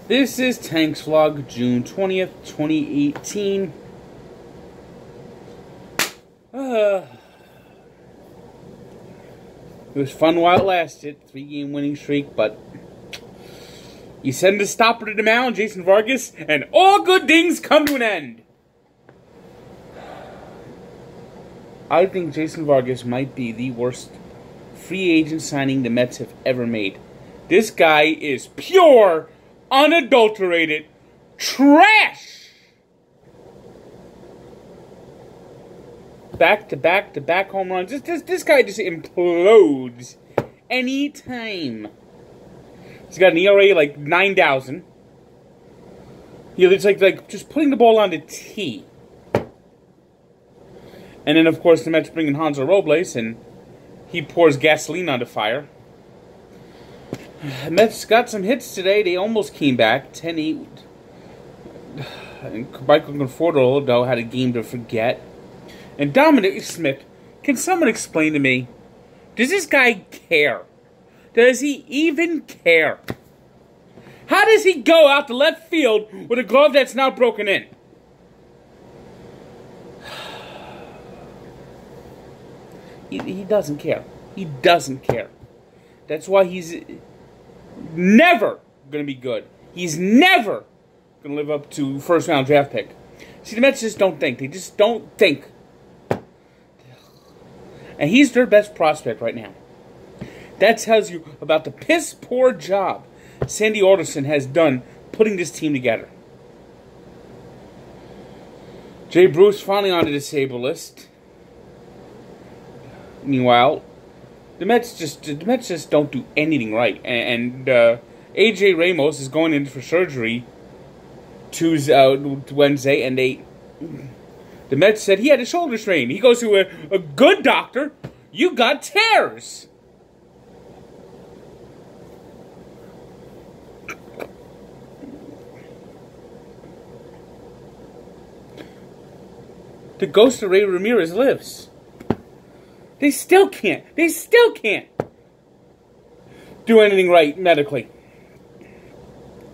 This is Tank's Vlog, June 20th, 2018. It was fun while it lasted. 3-game winning streak, but you send a stopper to the mound, Jason Vargas, and all good things come to an end. I think Jason Vargas might be the worst free agent signing the Mets have ever made. This guy is pure, unadulterated trash. Back-to-back home runs. This guy just implodes anytime. He's got an ERA like 9,000. It's like just putting the ball on the tee. And then, of course, the Mets bring in Hansel Robles, and he pours gasoline on the fire. The Mets got some hits today. They almost came back, 10-8. And Michael Conforto, though, had a game to forget. And Dominic Smith, can someone explain to me, does this guy care? Does he even care? How does he go out to left field with a glove that's now broken in? He doesn't care. He doesn't care. That's why he's never going to be good. He's never going to live up to first-round draft pick. See, the Mets just don't think. They just don't think. And he's their best prospect right now. That tells you about the piss-poor job Sandy Alderson has done putting this team together. Jay Bruce finally on the disabled list. Meanwhile, the Mets just don't do anything right. And AJ Ramos is going in for surgery Wednesday, and the Mets said he had a shoulder strain. He goes to a good doctor. You got tears. The ghost of Ray Ramirez lives. They still can't do anything right medically.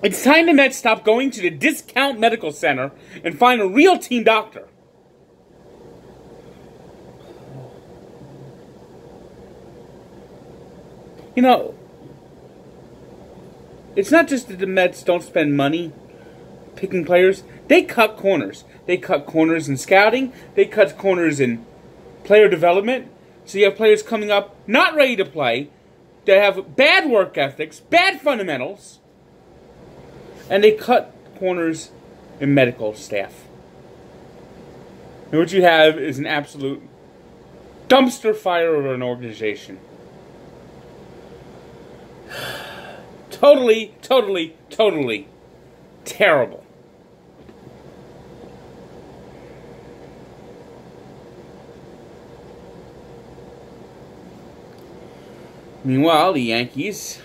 It's time the Mets stop going to the discount medical center and find a real team doctor. You know, it's not just that the Mets don't spend money picking players. They cut corners. They cut corners in scouting. They cut corners in player development. So you have players coming up not ready to play. They have bad work ethics, bad fundamentals. And they cut corners in medical staff. And what you have is an absolute dumpster fire of an organization. Totally terrible. Meanwhile, the Yankees,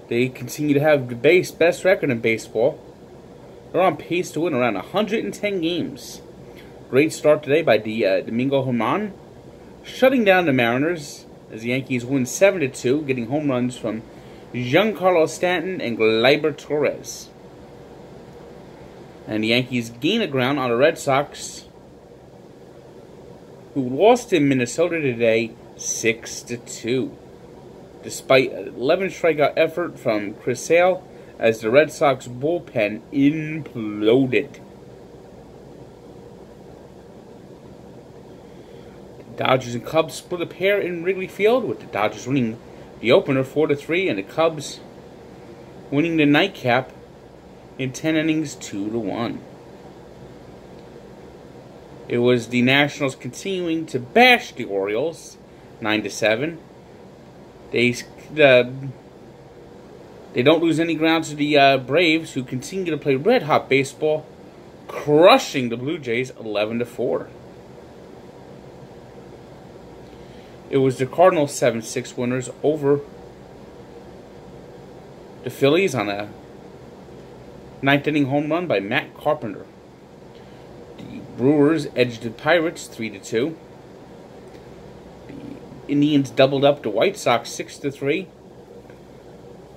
they continue to have the best record in baseball. They're on pace to win around 110 games. Great start today by Domingo Germán, shutting down the Mariners as the Yankees win 7-2, getting home runs from Giancarlo Stanton and Gleyber Torres. And the Yankees gain a ground on the Red Sox, who lost in Minnesota today 6-2. Despite an 11 strikeout effort from Chris Sale, as the Red Sox bullpen imploded. The Dodgers and Cubs split a pair in Wrigley Field, with the Dodgers winning the opener 4-3 and the Cubs winning the nightcap in 10 innings 2-1. It was the Nationals continuing to bash the Orioles 9-7. They don't lose any ground to the Braves, who continue to play red-hot baseball, crushing the Blue Jays 11-4. It was the Cardinals 7-6 winners over the Phillies on a ninth-inning home run by Matt Carpenter. The Brewers edged the Pirates 3-2. The Indians doubled up the White Sox 6-3.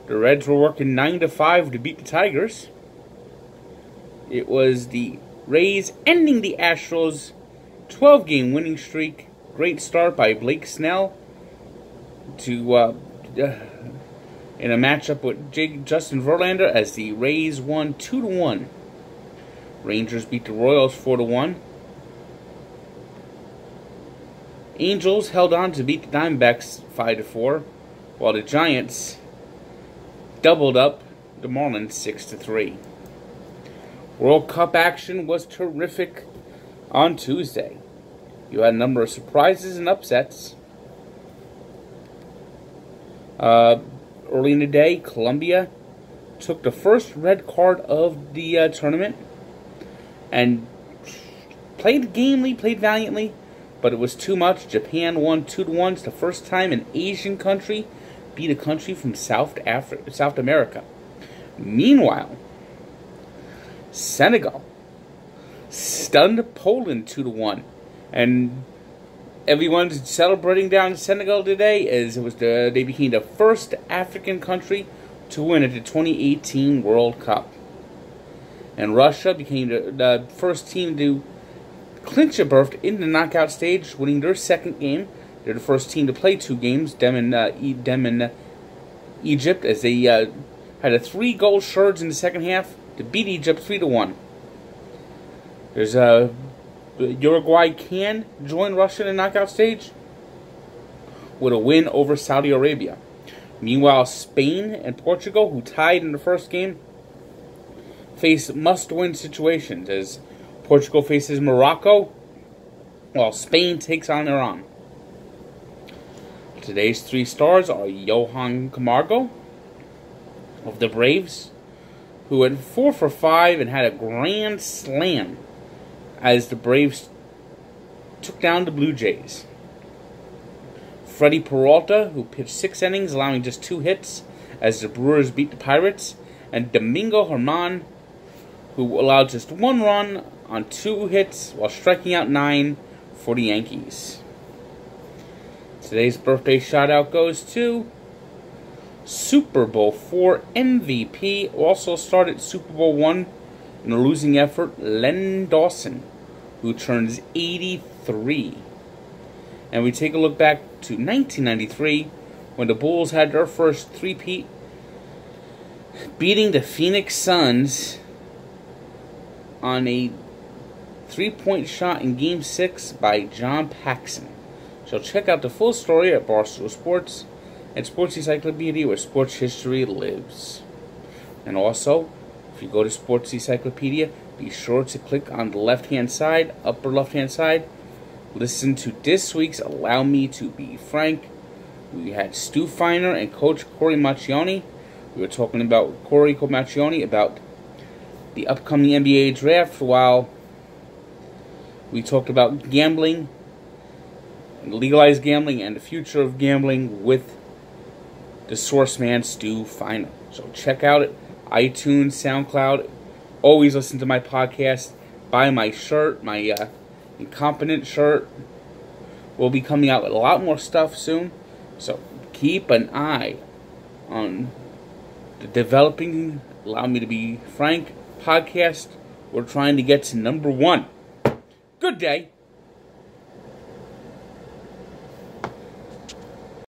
The Reds were working 9-5 to beat the Tigers. It was the Rays ending the Astros' 12-game winning streak. Great start by Blake Snell to in a matchup with Justin Verlander as the Rays won 2-1. Rangers beat the Royals 4-1. Angels held on to beat the Diamondbacks 5-4, while the Giants doubled up the Marlins 6-3. World Cup action was terrific on Tuesday. You had a number of surprises and upsets. Early in the day, Colombia took the first red card of the tournament and played gamely, played valiantly, but it was too much. Japan won 2-1. It's the first time an Asian country beat a country from South America. Meanwhile, Senegal stunned Poland 2-1, and everyone's celebrating down in Senegal today as they became the first African country to win at the 2018 World Cup. And Russia became the first team to clinch a berth in the knockout stage, winning their second game. They're the first team to play 2 games, them in Egypt, as they had a 3-goal surge in the second half to beat Egypt 3-1. There's Uruguay can join Russia in the knockout stage with a win over Saudi Arabia. Meanwhile, Spain and Portugal, who tied in the first game, face must-win situations as Portugal faces Morocco, while Spain takes on Iran. Today's 3 stars are Johan Camargo of the Braves, who went 4 for 5 and had a grand slam as the Braves took down the Blue Jays. Freddie Peralta, who pitched 6 innings, allowing just 2 hits as the Brewers beat the Pirates, and Domingo Germán, who allowed just 1 run on 2 hits while striking out 9 for the Yankees. Today's birthday shout-out goes to Super Bowl IV MVP, also started Super Bowl I in a losing effort, Len Dawson, who turns 83. And we take a look back to 1993, when the Bulls had their first three-peat, beating the Phoenix Suns on a 3-point shot in Game 6 by John Paxson. So check out the full story at Barstool Sports and Sports Encyclopedia, where sports history lives. And also, if you go to Sports Encyclopedia, be sure to click on the left-hand side, upper left-hand side. Listen to this week's Allow Me to Be Frank. We had Stu Feiner and Coach Corey Macchioni. We were talking about Corey Macchioni about the upcoming NBA draft, while we talked about gambling, legalized gambling, and the future of gambling with the source man, Stu Feiner. So check out it, iTunes, SoundCloud. Always listen to my podcast. Buy my shirt, my Incompetent shirt. We'll be coming out with a lot more stuff soon. So keep an eye on the developing Allow Me to Be Frank podcast. We're trying to get to number 1. Good day.